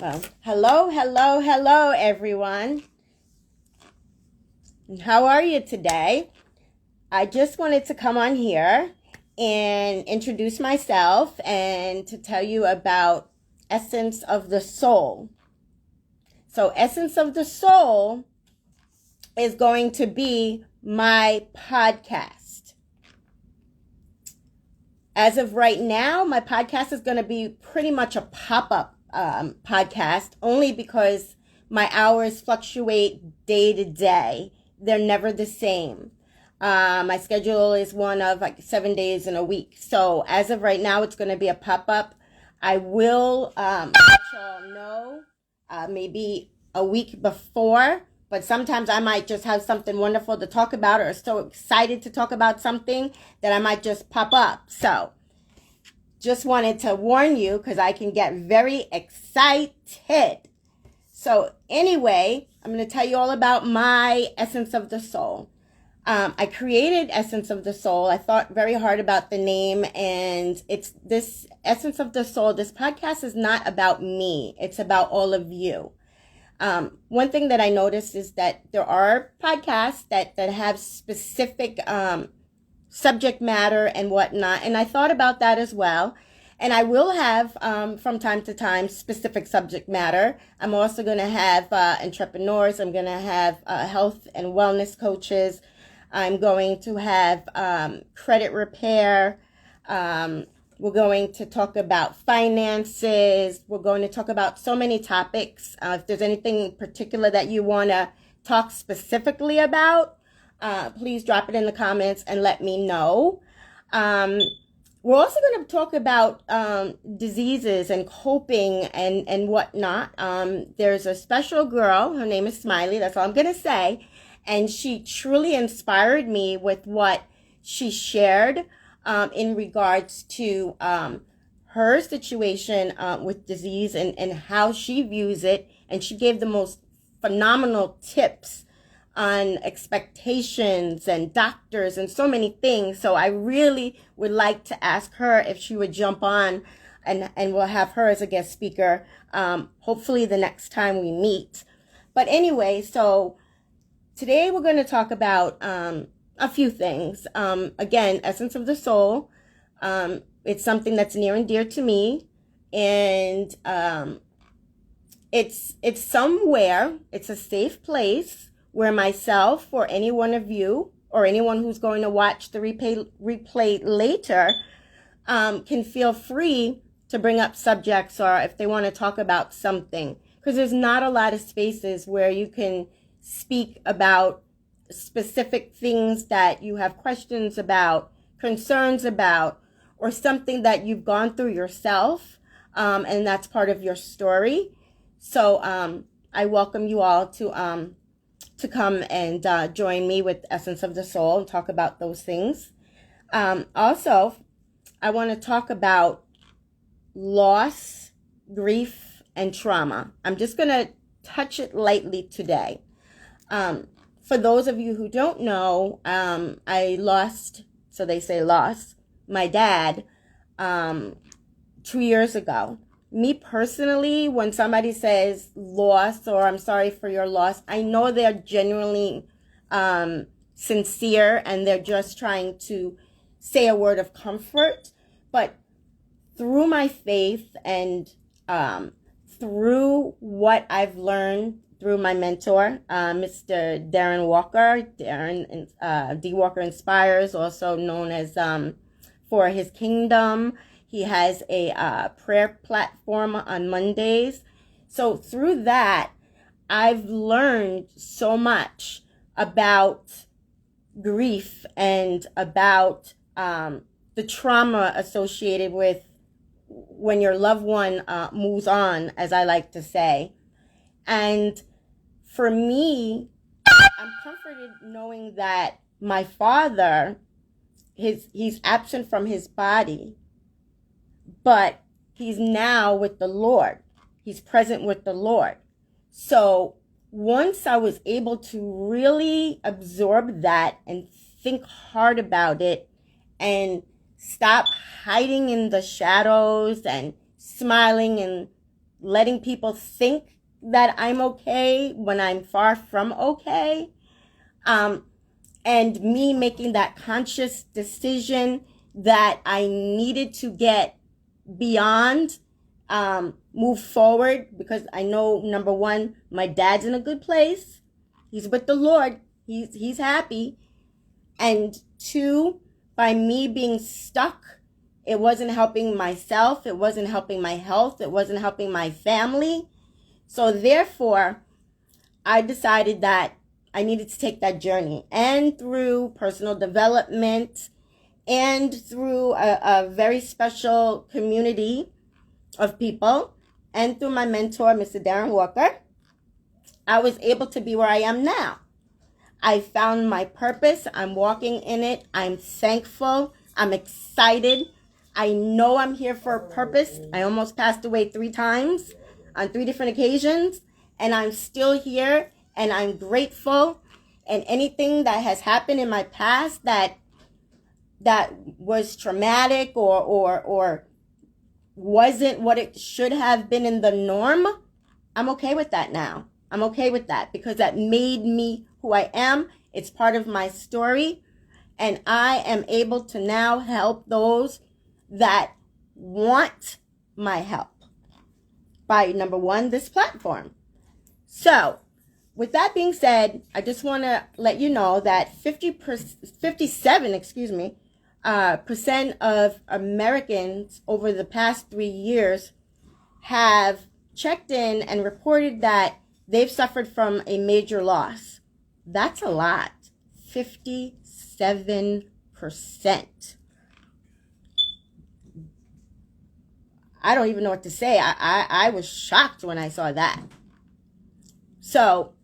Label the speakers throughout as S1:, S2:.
S1: Well, hello, everyone. How are you today? I just wanted to come on here and introduce myself and to tell you about Essence of the Soul. So, Essence of the Soul is going to be my podcast. As of right now, my podcast is going to be pretty much a pop-up podcast, only because my hours fluctuate day to day. They're never the same. My schedule is one of like 7 days in a week. So as of right now, it's going to be a pop-up. I will let y'all know maybe a week before, but sometimes I might just have something wonderful to talk about or so excited to talk about something that I might just pop up. So just wanted to warn you because I can get very excited. So anyway, I'm going to tell you all about my Essence of the Soul. I created Essence of the Soul. I thought very hard about the name, and it's this Essence of the Soul. This podcast is not about me. It's about all of you. One thing that I noticed is that there are podcasts that have specific subject matter and whatnot, and I thought about that as well. And I will have, from time to time, specific subject matter. I'm also going to have entrepreneurs. I'm going to have health and wellness coaches. I'm going to have credit repair. We're going to talk about finances. We're going to talk about so many topics. If there's anything in particular that you want to talk specifically about, please drop it in the comments and let me know. We're also going to talk about diseases and coping and whatnot. There's a special girl. Her name is Smiley. That's all I'm going to say. And she truly inspired me with what she shared in regards to her situation with disease and how she views it. And she gave the most phenomenal tips on expectations and doctors and so many things. So I really would like to ask her if she would jump on and we'll have her as a guest speaker, hopefully the next time we meet. But anyway, so today we're going to talk about a few things. Again, Essence of the Soul. It's something that's near and dear to me. And it's somewhere, it's a safe place where myself or any one of you or anyone who's going to watch the replay later can feel free to bring up subjects or if they want to talk about something. Because there's not a lot of spaces where you can speak about specific things that you have questions about, concerns about, or something that you've gone through yourself, and that's part of your story. So I welcome you all to come and join me with Essence of the Soul and talk about those things. Also, I want to talk about loss, grief, and trauma. I'm just going to touch it lightly today. For those of you who don't know, I lost, so they say lost, my dad 2 years ago. Me personally, when somebody says loss or I'm sorry for your loss, I know they're genuinely sincere and they're just trying to say a word of comfort. But through my faith and through what I've learned through my mentor, Mr. Darren Walker, D. Walker Inspires, also known as For His Kingdom. He has a prayer platform on Mondays. So through that, I've learned so much about grief and about the trauma associated with when your loved one moves on, as I like to say. And for me, I'm comforted knowing that my father, he's absent from his body, but he's now with the Lord. He's present with the Lord. So once I was able to really absorb that and think hard about it and stop hiding in the shadows and smiling and letting people think that I'm okay when I'm far from okay. And me making that conscious decision that I needed to get beyond, move forward, because I know, number one, my dad's in a good place. He's with the Lord. He's happy. And two, by me being stuck, it wasn't helping myself. It wasn't helping my health. It wasn't helping my family. So therefore, I decided that I needed to take that journey. And through personal development and through a very special community of people and through my mentor, Mr. Darren Walker, I was able to be where I am now. I found my purpose. I'm walking in it. I'm thankful. I'm excited. I know I'm here for a purpose. I almost passed away 3 times on 3 different occasions, and I'm still here, and I'm grateful. And anything that has happened in my past that was traumatic or wasn't what it should have been in the norm, I'm okay with that now. I'm okay with that because that made me who I am. It's part of my story. And I am able to now help those that want my help by, number one, this platform. So, with that being said, I just want to let you know that 57% of Americans over the past 3 years have checked in and reported that they've suffered from a major loss. That's a lot. 57%. I don't even know what to say. I was shocked when I saw that. So,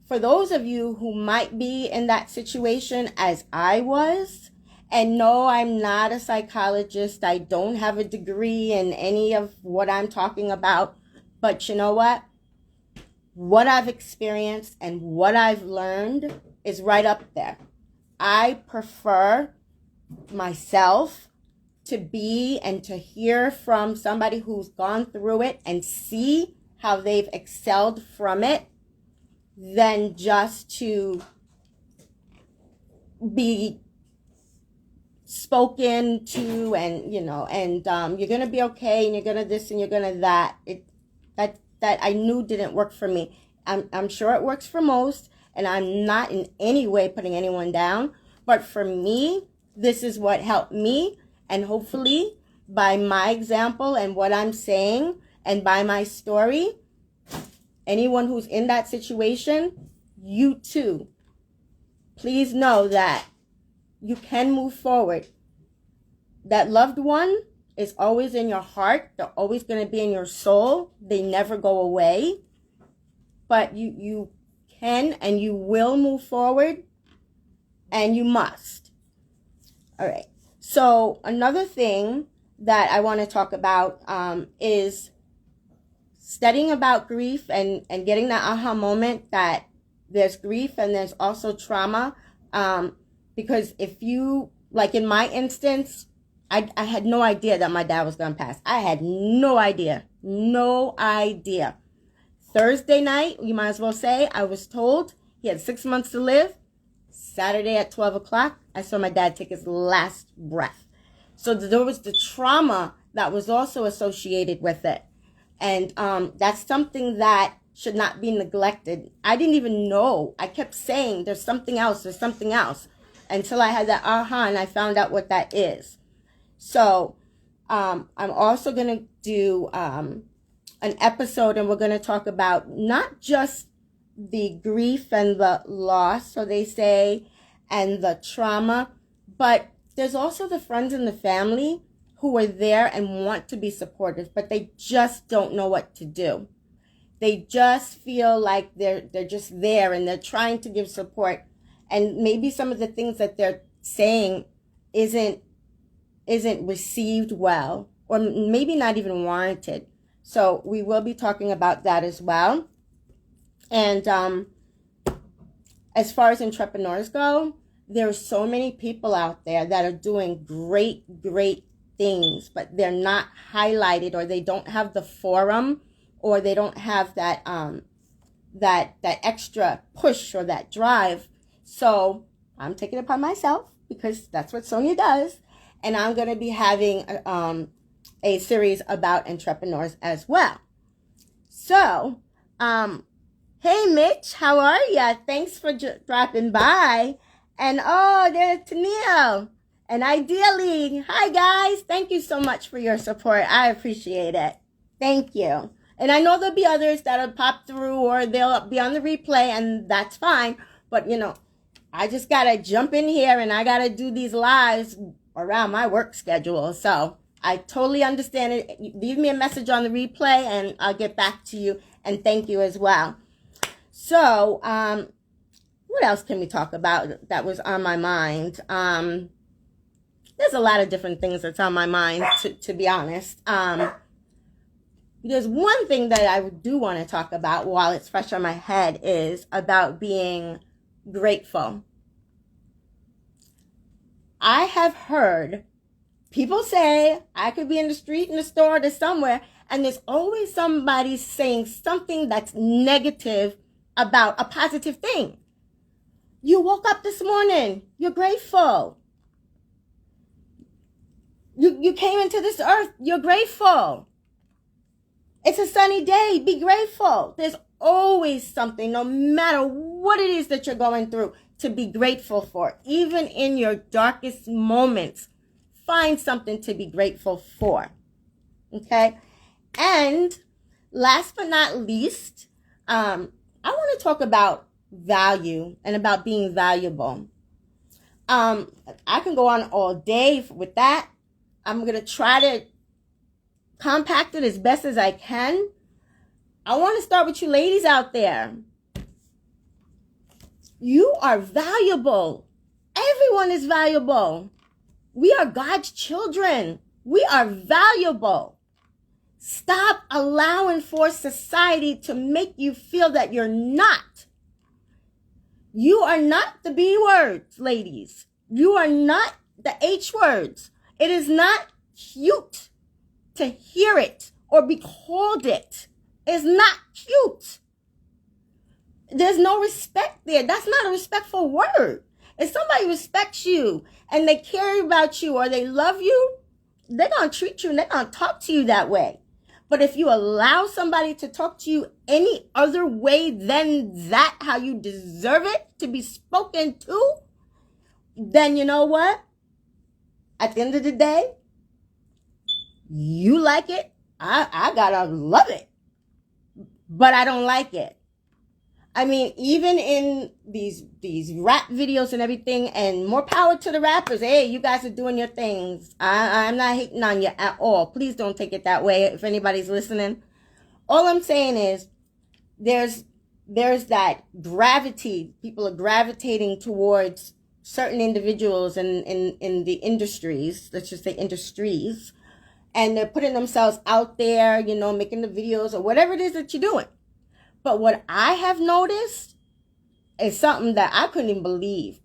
S1: for those of you who might be in that situation as I was, and no, I'm not a psychologist. I don't have a degree in any of what I'm talking about. But you know what? What I've experienced and what I've learned is right up there. I prefer myself to be and to hear from somebody who's gone through it and see how they've excelled from it than just to be spoken to and you're gonna be okay and you're gonna this and you're gonna that. That I knew didn't work for me. I'm sure it works for most, and I'm not in any way putting anyone down, but for me, this is what helped me. And hopefully by my example and what I'm saying and by my story, anyone who's in that situation, you too, please know that you can move forward. That loved one is always in your heart. They're always going to be in your soul. They never go away. But you can and you will move forward, and you must. All right. So another thing that I want to talk about is studying about grief and getting that aha moment that there's grief and there's also trauma. Because if you, like in my instance, I had no idea that my dad was going to pass. I had no idea. No idea. Thursday night, you might as well say, I was told he had 6 months to live. Saturday at 12 o'clock, I saw my dad take his last breath. So there was the trauma that was also associated with it. And that's something that should not be neglected. I didn't even know. I kept saying, there's something else, until I had that aha and I found out what that is. So I'm also going to do an episode, and we're going to talk about not just the grief and the loss, so they say, and the trauma, but there's also the friends and the family who are there and want to be supportive, but they just don't know what to do. They just feel like they're just there and they're trying to give support, and maybe some of the things that they're saying isn't received well, or maybe not even warranted. So we will be talking about that as well. And as far as entrepreneurs go, there are so many people out there that are doing great things, but they're not highlighted, or they don't have the forum or they don't have that that extra push or that drive. So I'm taking it upon myself, because that's what Sonia does, and I'm going to be having a series about entrepreneurs as well. So, hey Mitch, how are ya? Thanks for dropping by. And oh, there's Tennille and Ideally. Hi guys, thank you so much for your support. I appreciate it. Thank you. And I know there'll be others that'll pop through, or they'll be on the replay, and that's fine. But I just gotta jump in here, and I gotta do these lives around my work schedule. So I totally understand it. Leave me a message on the replay, and I'll get back to you. And thank you as well. So, what else can we talk about that was on my mind? There's a lot of different things that's on my mind, to be honest. There's one thing that I do want to talk about while it's fresh on my head, is about being grateful. I have heard people say, I could be in the street, in the store, or somewhere, and there's always somebody saying something that's negative about a positive thing. You woke up this morning, you're grateful. You came into this earth, you're grateful. It's a sunny day, be grateful. There's always something, no matter what it is that you're going through, to be grateful for. Even in your darkest moments, find something to be grateful for. Okay? And last but not least, I want to talk about value and about being valuable. I can go on all day with that. I'm going to try to compact it as best as I can. I want to start with you ladies out there. You are valuable. Everyone is valuable. We are God's children. We are valuable. Stop allowing for society to make you feel that you're not. You are not the B words, ladies. You are not the H words. It is not cute to hear it or be called it. It's not cute. There's no respect there. That's not a respectful word. If somebody respects you and they care about you or they love you, they're going to treat you and they're going to talk to you that way. But if you allow somebody to talk to you any other way than that, how you deserve it to be spoken to, then you know what? At the end of the day, you like it. I gotta love it. But I don't like it. I mean, even in these rap videos and everything, and more power to the rappers. Hey, you guys are doing your things. I'm not hating on you at all. Please don't take it that way if anybody's listening. All I'm saying is there's that gravity. People are gravitating towards certain individuals in the industries, let's just say industries, and they're putting themselves out there, making the videos or whatever it is that you're doing. But what I have noticed is something that I couldn't even believe.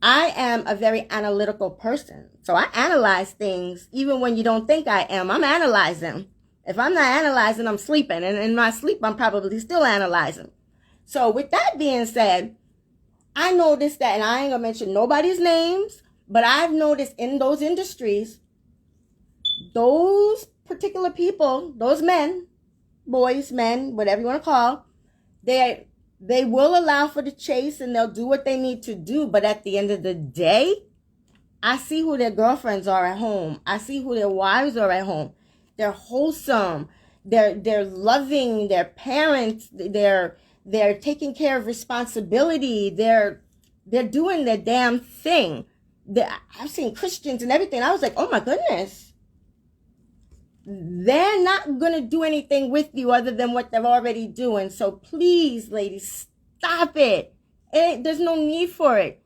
S1: I am a very analytical person. So I analyze things even when you don't think I am. I'm analyzing. If I'm not analyzing, I'm sleeping. And in my sleep, I'm probably still analyzing. So with that being said, I noticed that, and I ain't going to mention nobody's names, but I've noticed in those industries, those particular people, those men, boys, men, whatever you want to call, they will allow for the chase and they'll do what they need to do. But at the end of the day, I see who their girlfriends are at home. I see who their wives are at home. They're wholesome. They're loving their parents. They're taking care of responsibility. They're doing their damn thing. I've seen Christians and everything. I was like, oh my goodness. They're not going to do anything with you other than what they're already doing. So please, ladies, stop it. There's no need for it.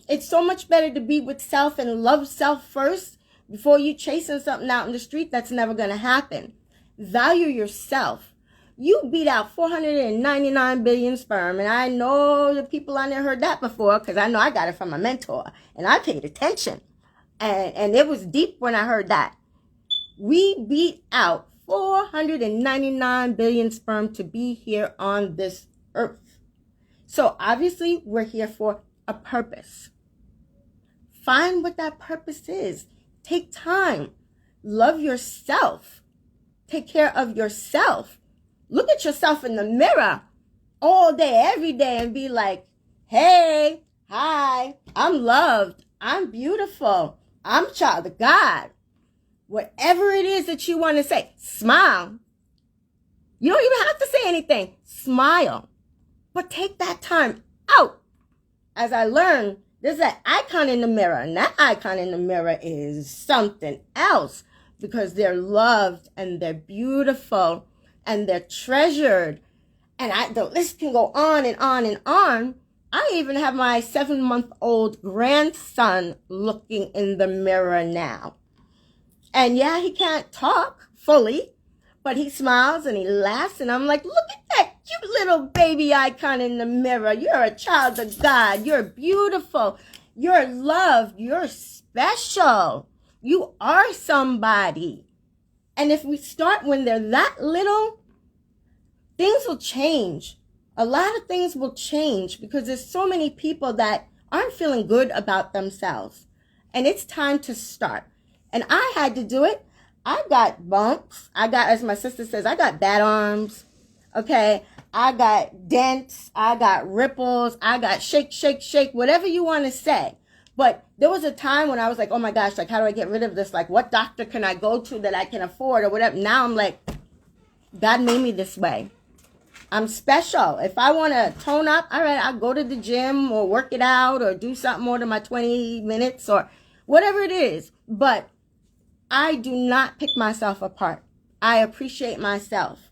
S1: It's so much better to be with self and love self first before you chasing something out in the street that's never going to happen. Value yourself. You beat out 499 billion sperm. And I know the people on there heard that before because I know I got it from a mentor. And I paid attention. And it was deep when I heard that. We beat out 499 billion sperm to be here on this earth. So obviously we're here for a purpose. Find what that purpose is. Take time. Love yourself. Take care of yourself. Look at yourself in the mirror all day, every day, and be like, hey, hi, I'm loved. I'm beautiful. I'm a child of God. Whatever it is that you want to say, smile. You don't even have to say anything. Smile. But take that time out. As I learned, there's that icon in the mirror, and that icon in the mirror is something else, because they're loved and they're beautiful and they're treasured. And the list can go on and on and on. I even have my 7-month-old grandson looking in the mirror now. And yeah, he can't talk fully, but he smiles and he laughs. And I'm like, look at that cute little baby icon in the mirror. You're a child of God. You're beautiful. You're loved. You're special. You are somebody. And if we start when they're that little, things will change. A lot of things will change because there's so many people that aren't feeling good about themselves. And it's time to start. And I had to do it. I got bumps. I got, as my sister says, I got bad arms. Okay. I got dents. I got ripples. I got shake, shake, shake, whatever you want to say. But there was a time when I was like, oh my gosh, like, how do I get rid of this? Like, what doctor can I go to that I can afford or whatever? Now I'm like, God made me this way. I'm special. If I want to tone up, all right, I'll go to the gym or work it out or do something more than my 20 minutes or whatever it is. But I do not pick myself apart. I appreciate myself.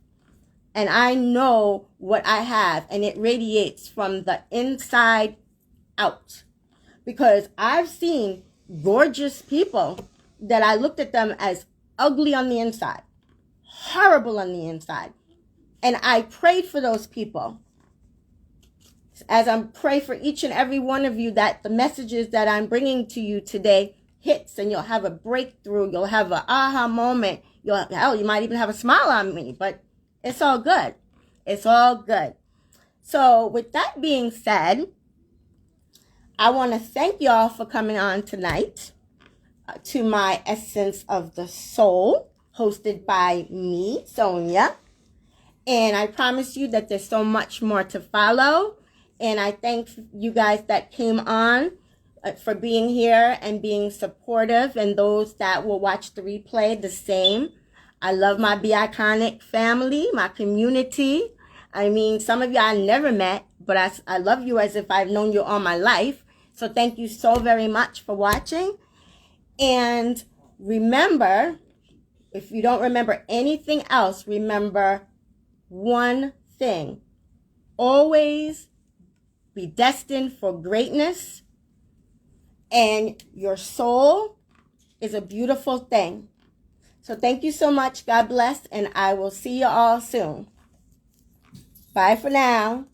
S1: And I know what I have, and it radiates from the inside out. Because I've seen gorgeous people that I looked at them as ugly on the inside, horrible on the inside. And I prayed for those people. As I pray for each and every one of you, that the messages that I'm bringing to you today hits, and you'll have a breakthrough. You'll have an aha moment. You might even have a smile on me, but it's all good. It's all good. So with that being said, I want to thank y'all for coming on tonight to my Essence of the Soul, hosted by me, Sonia. And I promise you that there's so much more to follow. And I thank you guys that came on for being here and being supportive, and those that will watch the replay the same. I love my Be Iconic family, my community. I mean, some of you I never met, but I love you as if I've known you all my life. So thank you so very much for watching. And remember, if you don't remember anything else, remember one thing. Always be destined for greatness, and your soul is a beautiful thing. So thank you so much. God bless, and I will see you all soon. Bye for now.